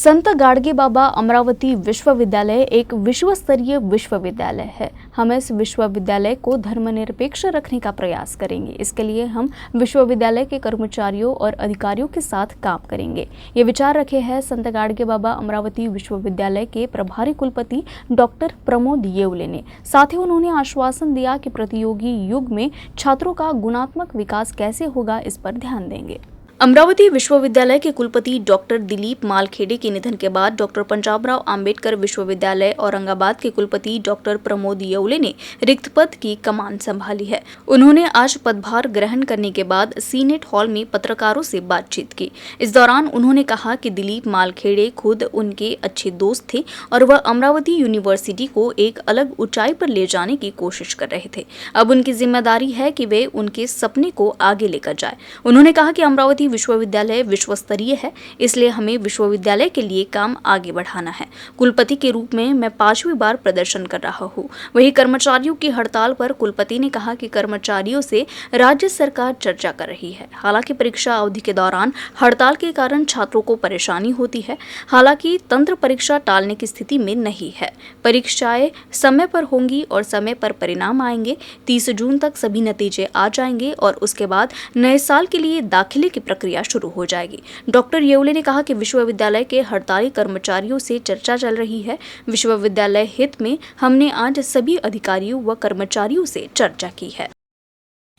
संत गाडगे बाबा अमरावती विश्वविद्यालय एक विश्व स्तरीय विश्वविद्यालय है। हम इस विश्वविद्यालय को धर्मनिरपेक्ष रखने का प्रयास करेंगे। इसके लिए हम विश्वविद्यालय के कर्मचारियों और अधिकारियों के साथ काम करेंगे। ये विचार रखे हैं संत गाडगे बाबा अमरावती विश्वविद्यालय के प्रभारी कुलपति डॉक्टर प्रमोद येवले ने। साथ ही उन्होंने आश्वासन दिया कि प्रतियोगी युग में छात्रों का गुणात्मक विकास कैसे होगा, इस पर ध्यान देंगे। अमरावती विश्वविद्यालय के कुलपति डॉक्टर दिलीप मालखेड़े के निधन के बाद डॉक्टर पंजाबराव आंबेडकर विश्वविद्यालय औरंगाबाद के कुलपति डॉक्टर प्रमोद येवले ने रिक्त पद की कमान संभाली है। उन्होंने आज पदभार ग्रहण करने के बाद सीनेट हॉल में पत्रकारों से बातचीत की। इस दौरान उन्होंने कहा कि दिलीप मालखेड़े खुद उनके अच्छे दोस्त थे और वह अमरावती यूनिवर्सिटी को एक अलग ऊंचाई पर ले जाने की कोशिश कर रहे थे। अब उनकी जिम्मेदारी है कि वे उनके सपने को आगे लेकर जाए। उन्होंने कहा कि अमरावती विश्वविद्यालय विश्व स्तरीय है, इसलिए हमें विश्वविद्यालय के लिए काम आगे बढ़ाना है। कुलपति के रूप में मैं 5वीं बार प्रदर्शन कर रहा हूँ। वहीं कर्मचारियों की हड़ताल पर कुलपति ने कहा कि कर्मचारियों से राज्य सरकार चर्चा कर रही है। हालांकि परीक्षा अवधि के दौरान हड़ताल के कारण छात्रों को परेशानी होती है। हालांकि तंत्र परीक्षा टालने की स्थिति में नहीं है। परीक्षाएं समय पर होंगी और समय पर परिणाम आएंगे। 30 जून तक सभी नतीजे आ जाएंगे और उसके बाद नए साल के लिए दाखिले की प्रक्रिया शुरू हो जाएगी। डॉक्टर येवले ने कहा कि विश्वविद्यालय के हड़ताली कर्मचारियों से चर्चा चल रही है। विश्वविद्यालय हित में हमने आज सभी अधिकारियों व कर्मचारियों से चर्चा की है।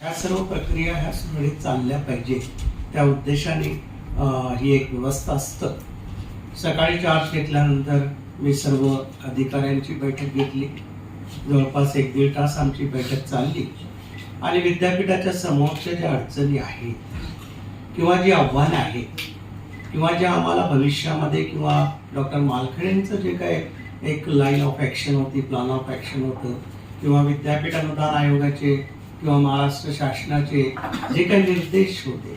या सर्व प्रक्रिया ह्या सुरळीत चालल्या पाहिजे, त्या उद्देशाने ही एक व्यवस्था असतं। सकाळी चार्ज घेतल्यानंतर मी सर्व अधिकाऱ्यांची बैठक घेतली। जवळपास 1-1.5 तास आमची बैठक चालली आणि विद्यापीठाच्या समोरच्या ज्या अडचणी आहेत किंवा जी आव्हानं आहेत किंवा ज्या आम्हाला भविष्यामध्ये किंवा डॉक्टर मालखेडेंचं जे काय एक लाईन ऑफ ॲक्शन होती, प्लॅन ऑफ ॲक्शन होतं किंवा विद्यापीठ अनुदान आयोगाचे किंवा महाराष्ट्र शासनाचे जे काही निर्देश होते,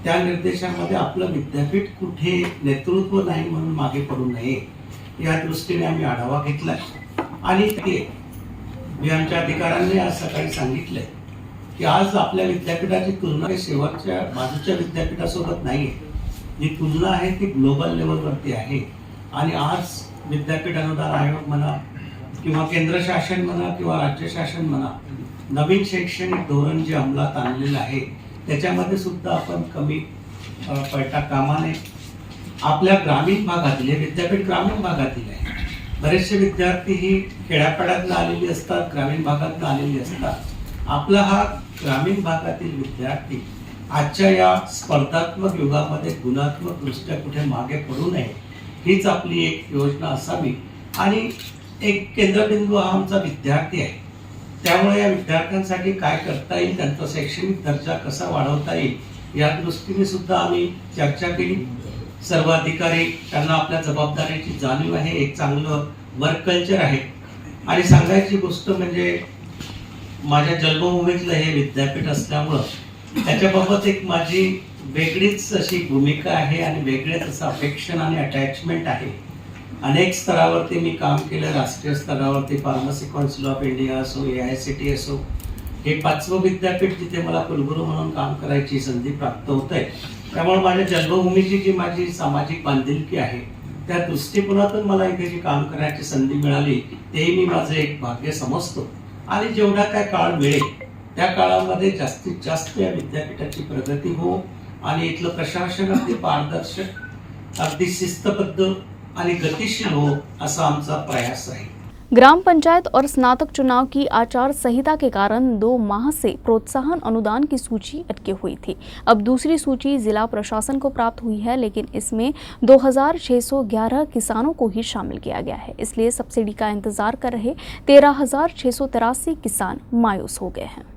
त्या निर्देशामध्ये आपलं विद्यापीठ कुठे नेतृत्व नाही म्हणून मागे पडू नये या दृष्टीने आम्ही आढावा घेतला आणि ते मी आमच्या अधिकाऱ्यांनी आज सकाळी सांगितलंय की आज आपल्या विद्यापीठाची तुलना शेवटच्या बाजूच्या विद्यापीठासोबत नाही आहे। जी तुलना आहे ती ग्लोबल लेवलवरती आहे आणि आज विद्यापीठ अनुदान आयोग म्हणा किंवा केंद्र शासन म्हणा किंवा राज्य शासन म्हणा, नवीन शैक्षणिक धोरण जे अंमलात आणलेलं आहे त्याच्यामध्ये सुद्धा आपण कमी पडता कामा नये। आपल्या ग्रामीण भागातील विद्यापीठ ग्रामीण भागातील आहे। बरेचसे विद्यार्थी ही खेड्यापाड्यातून आलेली असतात, ग्रामीण भागातून आलेली असतात। आपला हा ग्रामीण भागातील विद्यार्थी आजच्या या स्पर्धात्मक युगामध्ये गुणात्मक दृष्ट्या कुठे मागे पडू नये हीच आपली एक योजना असावी आणि एक केंद्रबिंदू हा आमचा विद्यार्थी आहे। त्यामुळे या विद्यार्थ्यांसाठी काय करता येईल, त्यांचा शैक्षणिक दर्जा कसा वाढवता येईल या दृष्टीने सुद्धा आम्ही चर्चा केली। सर्व अधिकारी त्यांना आपल्या जबाबदारीची जाणीव आहे, एक चांगलं वर्क कल्चर आहे आणि सांगायची गोष्ट म्हणजे माझ्या जन्मभूमीतलं हे विद्यापीठ असल्यामुळं त्याच्याबाबत एक माझी वेगळीच अशी भूमिका आहे आणि वेगळेच असं अफेक्शन आणि अटॅचमेंट आहे। अनेक स्तरावरती मी काम केलं, राष्ट्रीय स्तरावरती फार्मसी काउन्सिल ऑफ इंडिया असो, AICTE असो, हे 5वं विद्यापीठ जिथे मला कुलगुरू म्हणून काम करायची संधी प्राप्त होत आहे। त्यामुळे माझ्या जन्मभूमीची जी माझी सामाजिक बांधिलकी आहे त्या दृष्टिकोनातून मला इथे जी काम करण्याची संधी मिळाली तेही मी माझं एक भाग्य समजतो आणि जेवढा काय काळ मिळेल त्या काळामध्ये जास्तीत जास्त या विद्यापीठाची प्रगती हो आणि इथलं प्रशासन अगदी पारदर्शक, अगदी शिस्तबद्ध आणि गतिशील हो असा आमचा प्रयास आहे। ग्राम पंचायत और स्नातक चुनाव की आचार संहिता के कारण 2 माह से प्रोत्साहन अनुदान की सूची अटकी हुई थी। अब दूसरी सूची जिला प्रशासन को प्राप्त हुई है, लेकिन इसमें 2611 किसानों को ही शामिल किया गया है। इसलिए सब्सिडी का इंतजार कर रहे 13,683 किसान मायूस हो गए हैं।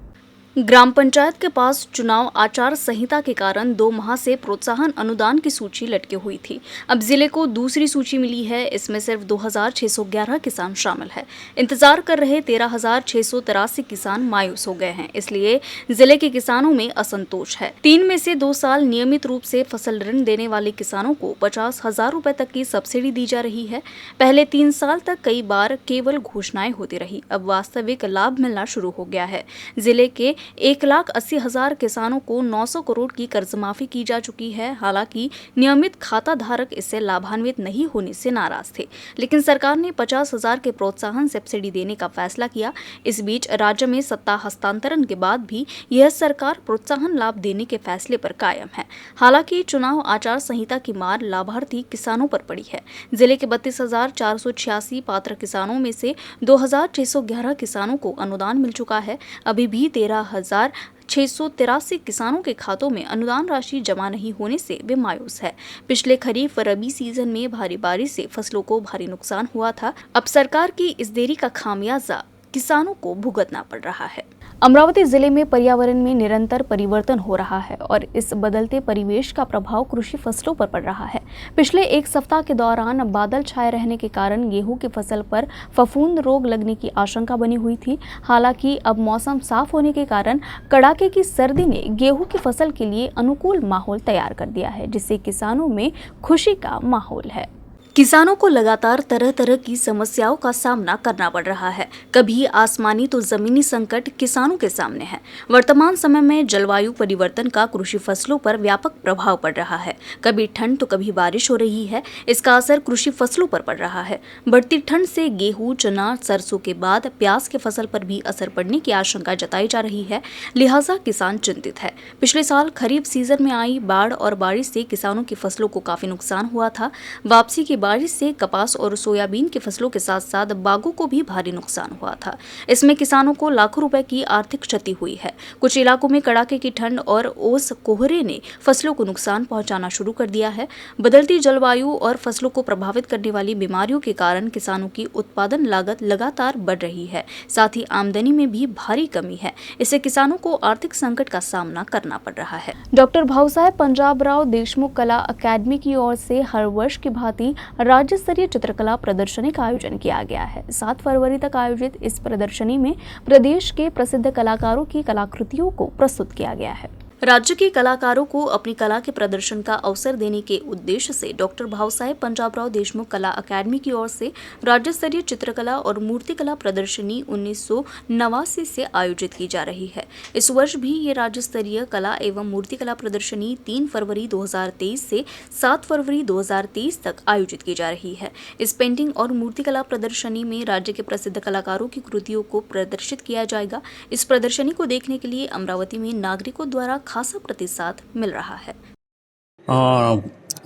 ग्राम पंचायत के पास चुनाव आचार संहिता के कारण 2 माह से प्रोत्साहन अनुदान की सूची लटकी हुई थी। अब जिले को दूसरी सूची मिली है, इसमें सिर्फ 2611 किसान शामिल है। इंतजार कर रहे 13,683 किसान मायूस हो गए हैं। इसलिए जिले के किसानों में असंतोष है। 3 में से 2 साल नियमित रूप से फसल ऋण देने वाले किसानों को 50,000 रुपए तक की सब्सिडी दी जा रही है। पहले 3 साल तक कई बार केवल घोषणाएं होती रही, अब वास्तविक लाभ मिलना शुरू हो गया है। जिले के 1,80,000 किसानों को 900 करोड़ की कर्ज माफी की जा चुकी है। हालांकि नियमित खाता धारक इससे लाभान्वित नहीं होने से नाराज थे, लेकिन सरकार ने 50,000 के प्रोत्साहन सब्सिडी देने का फैसला किया। इस बीच राज्य में सत्ता हस्तांतरण के बाद भी यह सरकार प्रोत्साहन लाभ देने के फैसले पर कायम है। हालांकि चुनाव आचार संहिता की मार लाभार्थी किसानों पर पड़ी है। जिले के 32,486 पात्र किसानों में से 2,611 किसानों को अनुदान मिल चुका है। अभी भी 13,683 किसानों के खातों में अनुदान राशि जमा नहीं होने से वे मायूस है। पिछले खरीफ व रबी सीजन में भारी बारिश से फसलों को भारी नुकसान हुआ था। अब सरकार की इस देरी का खामियाजा किसानों को भुगतना पड़ रहा है। अमरावती जिले में पर्यावरण में निरंतर परिवर्तन हो रहा है और इस बदलते परिवेश का प्रभाव कृषि फसलों पर पड़ रहा है। पिछले एक सप्ताह के दौरान बादल छाए रहने के कारण गेहूं की फसल पर फफूंद रोग लगने की आशंका बनी हुई थी। हालांकि अब मौसम साफ होने के कारण कड़ाके की सर्दी ने गेहूं की फसल के लिए अनुकूल माहौल तैयार कर दिया है, जिससे किसानों में खुशी का माहौल है। किसानों को लगातार तरह तरह की समस्याओं का सामना करना पड़ रहा है। कभी आसमानी तो जमीनी संकट किसानों के सामने है। वर्तमान समय में जलवायु परिवर्तन का कृषि फसलों पर व्यापक प्रभाव पड़ रहा है। कभी ठंड तो कभी बारिश हो रही है। इसका असर कृषि फसलों पर पड़ रहा है। बढ़ती ठंड से गेहूं, चना, सरसों के बाद प्याज के फसल पर भी असर पड़ने की आशंका जताई जा रही है। लिहाजा किसान चिंतित है। पिछले साल खरीफ सीजन में आई बाढ़ और बारिश से किसानों की फसलों को काफी नुकसान हुआ था। वापसी की बारिश से कपास और सोयाबीन की फसलों के साथ साथ बागों को भी भारी नुकसान हुआ था। इसमें किसानों को लाखों रुपए की आर्थिक क्षति हुई है। कुछ इलाकों में कड़ाके की ठंड और ओस कोहरे ने फसलों को नुकसान पहुंचाना शुरू कर दिया है। बदलती जलवायु और फसलों को प्रभावित करने वाली बीमारियों के कारण किसानों की उत्पादन लागत लगातार बढ़ रही है। साथ ही आमदनी में भी भारी कमी है। इससे किसानों को आर्थिक संकट का सामना करना पड़ रहा है। डॉक्टर भाऊसाहेब पंजाबराव देशमुख कला अकादमी की ओर से हर वर्ष की भांति राज्य स्तरीय चित्रकला प्रदर्शनी का आयोजन किया गया है। 7 फरवरी तक आयोजित इस प्रदर्शनी में प्रदेश के प्रसिद्ध कलाकारों की कलाकृतियों को प्रस्तुत किया गया है। राज्य के कलाकारों को अपनी कला के प्रदर्शन का अवसर देने के उद्देश्य से डॉक्टर भाऊसाहेब पंजाबराव देशमुख कला अकादमी की ओर से राज्य स्तरीय चित्रकला और मूर्तिकला प्रदर्शनी 1989 से आयोजित की जा रही है। इस वर्ष भी ये राज्य स्तरीय कला एवं मूर्तिकला प्रदर्शनी 3 फरवरी 2023 से 7 फरवरी 2023 तक आयोजित की जा रही है। इस पेंटिंग और मूर्तिकला प्रदर्शनी में राज्य के प्रसिद्ध कलाकारों की कृतियों को प्रदर्शित किया जाएगा। इस प्रदर्शनी को देखने के लिए अमरावती में नागरिकों द्वारा खासा प्रतिसाद मिल रहा है।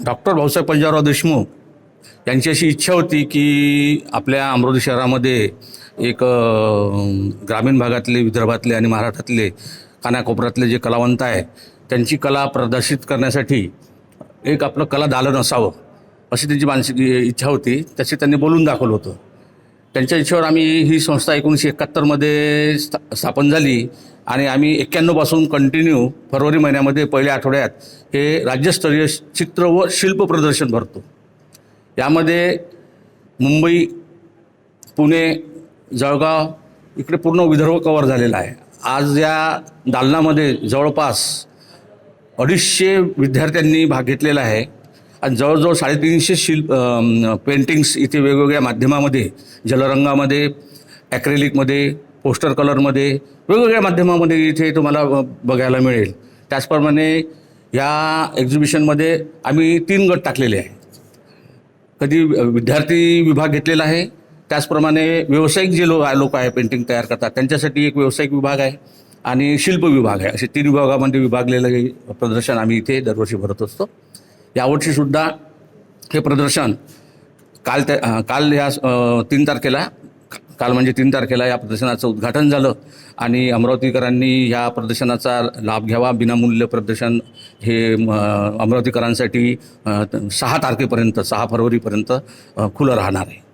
डॉक्टर भाऊसाहेब पंजाबराव देशमुख यांची अशी इच्छा होती की आपल्या अमरावती शहरामध्ये एक ग्रामीण भागातले, विदर्भातले आणि महाराष्ट्रातले कानाकोपऱ्यातले जे कलावंत आहे त्यांची कला प्रदर्शित करण्यासाठी एक आपलं कला दालन असावं अशी त्यांची मानसिक इच्छा होती. त्याची त्यांनी बोलून दाखवलं होतं. त्यांच्या इच्छेवर आम्ही ही संस्था 1971 मध्ये स्थापन झाली आणि आम्ही 91 पासून कंटिन्यू फरवरी महिन्यामध्ये पहिल्या आठवड्यात हे राज्यस्तरीय चित्र व शिल्प प्रदर्शन भरतो. यामध्ये मुंबई, पुणे, जळगाव इकडे पूर्ण विदर्भ कव्हर झालेला आहे. आज या दालनामध्ये जवळपास 250 विद्यार्थ्यांनी भाग घेतलेला आहे आणि जवळजवळ 350 पेंटिंग्स इथे वेगवेगळ्या माध्यमामध्ये, जलरंगामध्ये, ॲक्रेलिकमध्ये, पोस्टर कलरमध्ये, वेगवेगळ्या माध्यमामध्ये इथे तुम्हाला बघायला मिळेल. त्याचप्रमाणे या एक्झिबिशनमध्ये आम्ही 3 गट टाकलेले आहे. कधी विद्यार्थी विभाग घेतलेला आहे, त्याचप्रमाणे व्यावसायिक जे लोक आहे पेंटिंग तयार करतात त्यांच्यासाठी एक व्यावसायिक विभाग आहे आणि शिल्प विभाग आहे. असे 3 विभागामध्ये विभागलेलं प्रदर्शन आम्ही इथे दरवर्षी भरत असतो. यावर्षीसुद्धा हे प्रदर्शन काल या 3 तारखेला काल म्हणजे 3 तारखेला या प्रदर्शनाचं उद्घाटन झालं आणि अमरावतीकरांनी या प्रदर्शनाचा लाभ घ्यावा. विनामूल्य प्रदर्शन हे अमरावतीकरांसाठी 6 तारखेपर्यंत 6 फरवरीपर्यंत खुलं राहणार आहे.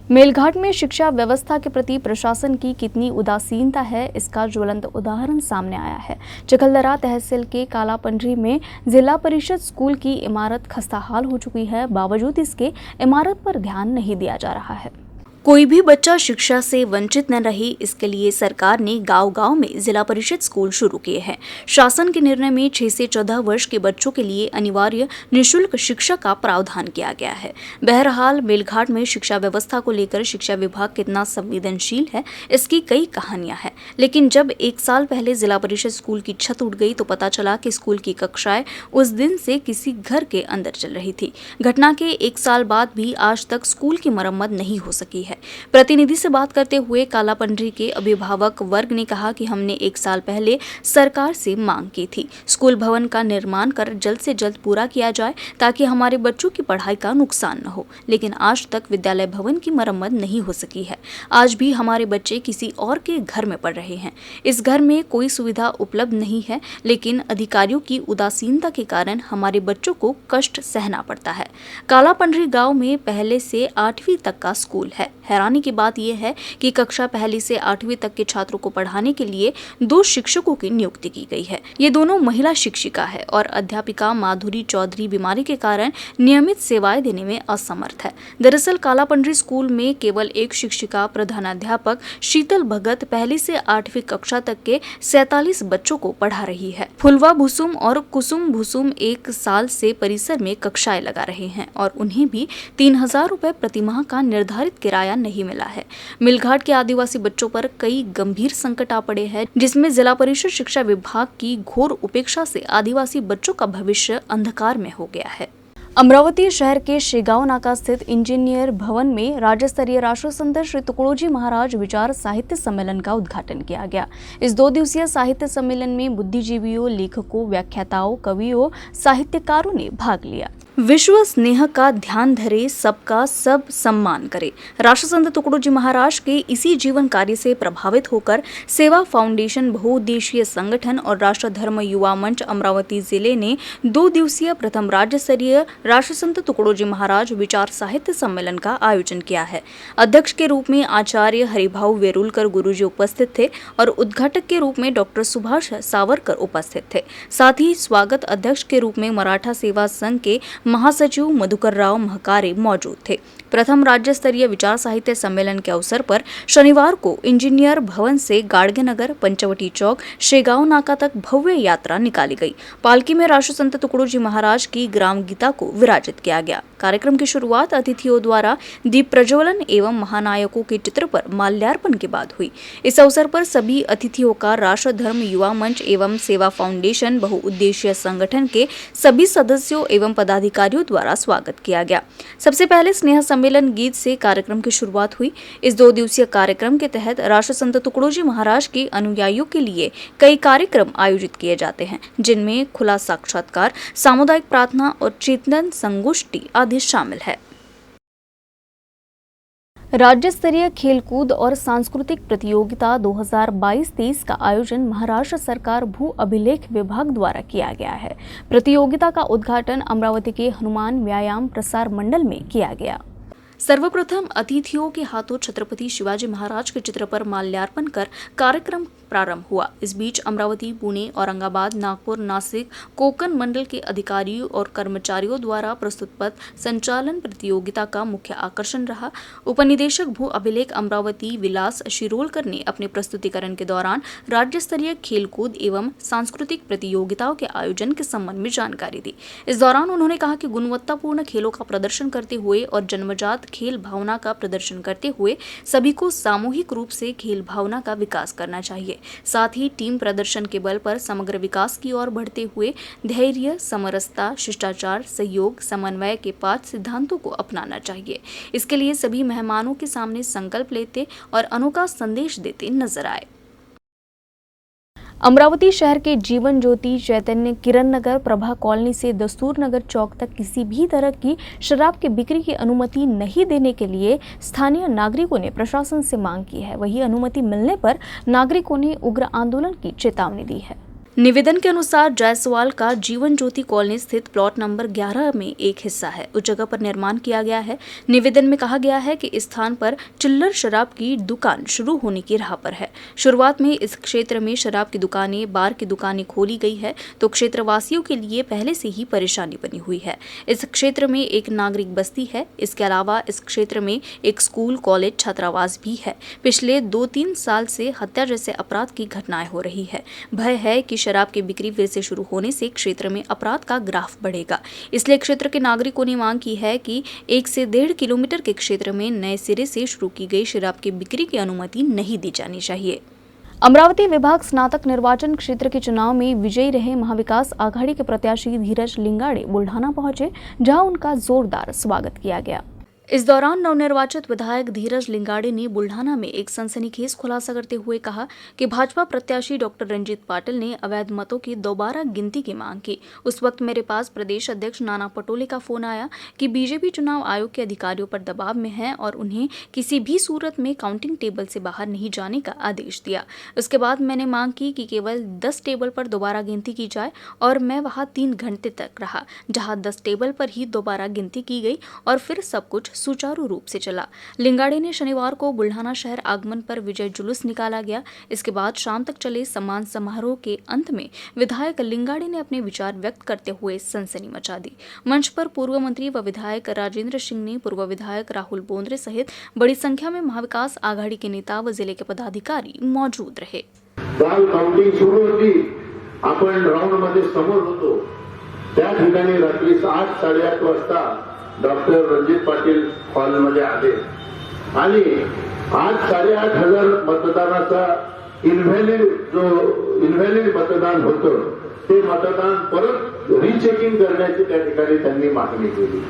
मेलघाट में शिक्षा व्यवस्था के प्रति प्रशासन की कितनी उदासीनता है, इसका ज्वलंत उदाहरण सामने आया है। चिखलदरा तहसील के कालापंडरी में जिला परिषद स्कूल की इमारत खस्ताहाल हो चुकी है। बावजूद इसके इमारत पर ध्यान नहीं दिया जा रहा है। कोई भी बच्चा शिक्षा से वंचित न रहे, इसके लिए सरकार ने गांव-गांव में जिला परिषद स्कूल शुरू किए हैं। शासन के निर्णय में 6 से 14 वर्ष के बच्चों के लिए अनिवार्य निःशुल्क शिक्षा का प्रावधान किया गया है। बहरहाल मेलघाट में शिक्षा व्यवस्था को लेकर शिक्षा विभाग कितना संवेदनशील है, इसकी कई कहानियां हैं। लेकिन जब 1 साल पहले जिला परिषद स्कूल की छत उड़ गई तो पता चला कि स्कूल की कक्षाएं उस दिन से किसी घर के अंदर चल रही थी। घटना के 1 साल बाद भी आज तक स्कूल की मरम्मत नहीं हो सकी है। प्रतिनिधि से बात करते हुए कालापंडरी के अभिभावक वर्ग ने कहा कि हमने 1 साल पहले सरकार से मांग की थी, स्कूल भवन का निर्माण कर जल्द से जल्द पूरा किया जाए ताकि हमारे बच्चों की पढ़ाई का नुकसान न हो। लेकिन आज तक विद्यालय भवन की मरम्मत नहीं हो सकी है। आज भी हमारे बच्चे किसी और के घर में पढ़ रहे हैं। इस घर में कोई सुविधा उपलब्ध नहीं है, लेकिन अधिकारियों की उदासीनता के कारण हमारे बच्चों को कष्ट सहना पड़ता है। कालापंडरी गांव में पहले से 8वीं तक का स्कूल है। हैरानी की बात यह है कि कक्षा पहली से 8वीं तक के छात्रों को पढ़ाने के लिए 2 शिक्षकों की नियुक्ति की गई है। ये दोनों महिला शिक्षिका है और अध्यापिका माधुरी चौधरी बीमारी के कारण नियमित सेवाएं देने में असमर्थ है। दरअसल कालापंडरी स्कूल में केवल एक शिक्षिका प्रधानाध्यापक शीतल भगत पहली से 8वीं कक्षा तक के 47 बच्चों को पढ़ा रही है। फुलवा भुसुम और कुसुम भुसुम 1 साल से परिसर में कक्षाएं लगा रहे हैं और उन्हें भी 3000 रुपए प्रतिमाह का निर्धारित किराया नहीं मिला है। मेलघाट के आदिवासी बच्चों पर कई गंभीर संकट आ पड़े हैं, जिसमें जिला परिषद शिक्षा विभाग की घोर उपेक्षा से आदिवासी बच्चों का भविष्य अंधकार में हो गया है। अमरावती शहर के शेगांव नाका स्थित इंजीनियर भवन में राज्य स्तरीय राष्ट्रसंत श्री तुकडोजी महाराज विचार साहित्य सम्मेलन का उद्घाटन किया गया। इस 2 दिवसीय साहित्य सम्मेलन में बुद्धिजीवियों, लेखकों, व्याख्याताओं, कवियों, साहित्यकारों ने भाग लिया। विश्व स्नेह का ध्यान धरे, सबका सब सम्मान करे। राष्ट्रसंत तुकडोजी महाराज के इसी जीवन कार्य से प्रभावित होकर सेवा फाउंडेशन बहुउद्देशीय संगठन और राष्ट्र धर्म युवा मंच अमरावती जिले ने 2 दिवसीय प्रथम राज्य स्तरीय राष्ट्रसंत तुकडोजी महाराज विचार साहित्य सम्मेलन का आयोजन किया है। अध्यक्ष के रूप में आचार्य हरिभाऊ वेरुलकर गुरुजी उपस्थित थे और उद्घाटक के रूप में डॉक्टर सुभाष सावरकर उपस्थित थे। साथ ही स्वागत अध्यक्ष के रूप में मराठा सेवा संघ के महासचिव मधुकर राव महकारे मौजूद थे। प्रथम राज्य स्तरीय विचार साहित्य सम्मेलन के अवसर पर शनिवार को इंजीनियर भवन से गाड़गेनगर, पंचवटी चौक, शेगांव नाका तक भव्य यात्रा निकाली गई। पालकी में राष्ट्रसंत तुकडोजी महाराज की ग्राम गीता को विराजित किया गया। कार्यक्रम की शुरुआत अतिथियों द्वारा दीप प्रज्वलन एवं महानायकों के चित्र पर माल्यार्पण के बाद हुई। इस अवसर पर सभी अतिथियों का राष्ट्र धर्म युवा मंच एवं सेवा फाउंडेशन बहुउद्देशीय संगठन के सभी सदस्यों एवं पदाधिकारियों द्वारा स्वागत किया गया। सबसे पहले स्नेह सम्मेलन गीत से कार्यक्रम की शुरुआत हुई। इस 2 दिवसीय कार्यक्रम के तहत राष्ट्रसंत तुकडोजी महाराज के अनुयायियों के लिए कई कार्यक्रम आयोजित किए जाते हैं, जिनमें खुला साक्षात्कार, सामुदायिक प्रार्थना और चिंतन संगोष्ठी आदि शामिल है। राज्य स्तरीय खेलकूद और सांस्कृतिक प्रतियोगिता 2022-23 का आयोजन महाराष्ट्र सरकार भू अभिलेख विभाग द्वारा किया गया है। प्रतियोगिता का उद्घाटन अमरावती के हनुमान व्यायाम प्रसार मंडल में किया गया। सर्वप्रथम अतिथियों के हाथों छत्रपति शिवाजी महाराज के चित्र पर माल्यार्पण कर कार्यक्रम प्रारंभ हुआ। इस बीच अमरावती, पुणे, औरंगाबाद, नागपुर, नासिक, कोकण मंडल के अधिकारियों और कर्मचारियों द्वारा प्रस्तुत पथ संचालन प्रतियोगिता का मुख्य आकर्षण रहा। उपनिदेशक भू अभिलेख अमरावती विलास शिरोलकर ने अपने प्रस्तुतिकरण के दौरान राज्य स्तरीय खेलकूद एवं सांस्कृतिक प्रतियोगिताओं के आयोजन के संबंध में जानकारी दी। इस दौरान उन्होंने कहा कि गुणवत्तापूर्ण खेलों का प्रदर्शन करते हुए और जन्मजात खेल भावना का प्रदर्शन करते हुए सभी को सामूहिक रूप से खेल भावना का विकास करना चाहिए। साथ ही टीम प्रदर्शन के बल पर समग्र विकास की ओर बढ़ते हुए धैर्य, समरसता, शिष्टाचार, सहयोग, समन्वय के 5 सिद्धांतों को अपनाना चाहिए। इसके लिए सभी मेहमानों के सामने संकल्प लेते और अनोखा संदेश देते नजर आए। अमरावती शहर के जीवन ज्योति, चैतन्य, किरण नगर, प्रभा कॉलोनी से दस्तूर नगर चौक तक किसी भी तरह की शराब की बिक्री की अनुमति नहीं देने के लिए स्थानीय नागरिकों ने प्रशासन से मांग की है। वहीं अनुमति मिलने पर नागरिकों ने उग्र आंदोलन की चेतावनी दी है। निवेदन के अनुसार जायसवाल का जीवन ज्योति कॉलोनी स्थित प्लॉट नंबर 11 में एक हिस्सा है। उस जगह पर निर्माण किया गया है। निवेदन में कहा गया है कि इस स्थान पर चिल्लर शराब की दुकान शुरू होने की राह पर है। शुरुआत में इस क्षेत्र में शराब की दुकानें, बार की दुकानें खोली गई है तो क्षेत्रवासियों के लिए पहले से ही परेशानी बनी हुई है। इस क्षेत्र में एक नागरिक बस्ती है। इसके अलावा इस क्षेत्र में एक स्कूल, कॉलेज, छात्रावास भी है। पिछले 2-3 साल से हत्या जैसे अपराध की घटनाएं हो रही है। भय है कि शराब की बिक्री फिर से शुरू होने से क्षेत्र में अपराध का ग्राफ बढ़ेगा। इसलिए क्षेत्र के नागरिकों ने मांग की है कि 1 से 1.5 किलोमीटर के क्षेत्र में नए सिरे से शुरू की गई शराब की बिक्री की अनुमति नहीं दी जानी चाहिए। अमरावती विभाग स्नातक निर्वाचन क्षेत्र के चुनाव में विजयी रहे महाविकास आघाड़ी के प्रत्याशी धीरज लिंगाड़े बुल्ढाना पहुंचे, जहां उनका जोरदार स्वागत किया गया। इस दौरान नवनिर्वाचित विधायक धीरज लिंगाड़े ने बुल्ढाना में एक सनसनीखेज खुलासा करते हुए कहा कि भाजपा प्रत्याशी डॉक्टर रंजीत पाटिल ने अवैध मतों की दोबारा गिनती की मांग की। उस वक्त मेरे पास प्रदेश अध्यक्ष नाना पटोले का फोन आया कि बीजेपी चुनाव आयोग के अधिकारियों पर दबाव में है और उन्हें किसी भी सूरत में काउंटिंग टेबल से बाहर नहीं जाने का आदेश दिया। उसके बाद मैंने मांग की कि केवल 10 टेबल पर दोबारा गिनती की जाए और मैं वहां 3 घंटे तक रहा, जहां 10 टेबल पर ही दोबारा गिनती की गई और फिर सब कुछ सुचारू रूप से चला। लिंगाड़े ने शनिवार को बुल्ढाना शहर आगमन पर विजय जुलूस निकाला गया। इसके बाद शाम तक चले सम्मान समारोह के अंत में विधायक लिंगाड़े ने अपने विचार व्यक्त करते हुए सनसनी मचा दी। मंच पर पूर्व मंत्री व विधायक राजेंद्र सिंह ने, पूर्व विधायक राहुल बोंद्रे सहित बड़ी संख्या में महाविकास आघाड़ी के नेता व जिले के पदाधिकारी मौजूद रहे। काउंटिंग सुरू होती, आपण राउंड मध्ये समोर होतो, त्या ठिकाणी रात्री 8-8:30 वाजता डॉक्टर रणजित पाटील हॉलमध्ये आले आणि 8,500 मतदानाचा इनव्हॅलिड मतदान होतं, ते मतदान परत रिचेकिंग करण्याची त्या ठिकाणी त्यांनी मागणी केली।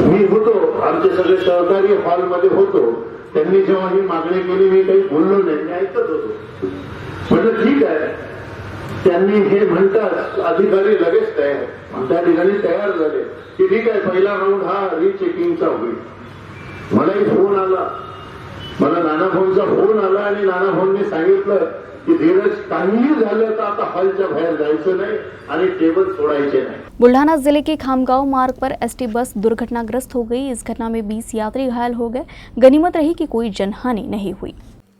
मी होतो, आमचे सगळे सहकारी हॉलमध्ये होतो। त्यांनी जेव्हा ही मागणी केली मी काही बोललो नाही, मी ऐकत होतो। म्हणजे ठीक आहे, त्यांनी हे म्हणतात अधिकारी लगेच त्या ठिकाणी तयार झाले की ठीक आहे, पहिला राऊंड हा रिचेकिंगचा होईल। मलाही फोन आला, मला नाना भाऊंचा फोन आला आणि नाना भाऊंनी सांगितलं की धीरज काहीही झालं तर आता हॉलच्या बाहेर जायचं नाही आणि टेबल सोडायचे नाही। बुल्ढाना जिले के खामगांव मार्ग पर एसटी बस दुर्घटनाग्रस्त हो गई। इस घटना में 20 यात्री घायल हो गए। गनीमत रही कि कोई जनहानि नहीं हुई।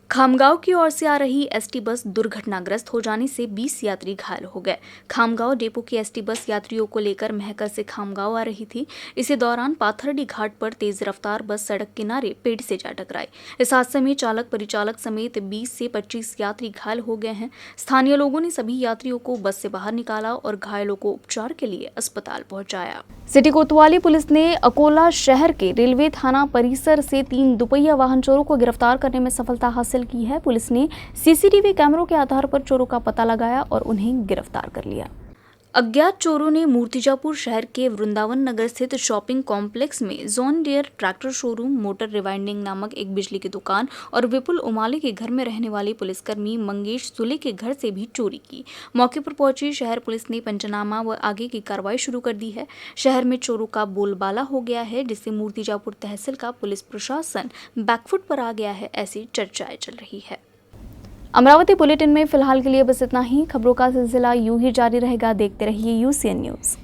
खामगांव की ओर से आ रही एसटी बस दुर्घटनाग्रस्त हो जाने से 20 यात्री घायल हो गए। खामगांव डेपो की एसटी बस यात्रियों को लेकर महकर से खामगांव आ रही थी। इसी दौरान पाथरडी घाट पर तेज रफ्तार बस सड़क किनारे पेड़ से जा टकराई। इस हादसे में चालक, परिचालक समेत 20 से 25 यात्री घायल हो गए हैं। स्थानीय लोगों ने सभी यात्रियों को बस से बाहर निकाला और घायलों को उपचार के लिए अस्पताल पहुंचाया। सिटी कोतवाली पुलिस ने अकोला शहर के रेलवे थाना परिसर से 3 दुपहिया वाहन चोरों को गिरफ्तार करने में सफलता हासिल की है। पुलिस ने सीसीटीवी कैमरों के आधार पर चोरों का पता लगाया और उन्हें गिरफ्तार कर लिया। अज्ञात चोरों ने मूर्तिजापुर शहर के वृंदावन नगर स्थित शॉपिंग कॉम्प्लेक्स में John Deere tractor showroom, motor rewinding नामक एक बिजली की दुकान और विपुल उमाले के घर में रहने वाले पुलिसकर्मी मंगेश सुले के घर से भी चोरी की। मौके पर पहुंची शहर पुलिस ने पंचनामा व आगे की कार्रवाई शुरू कर दी है। शहर में चोरों का बोलबाला हो गया है, जिससे मूर्तिजापुर तहसील का पुलिस प्रशासन बैकफुट पर आ गया है, ऐसी चर्चाएं चल रही है। अमरावती बुलेटिन में फिलहाल के लिए बस इतना ही। खबरों का सिलसिला यूं ही जारी रहेगा। देखते रहिए यूसीएन न्यूज़।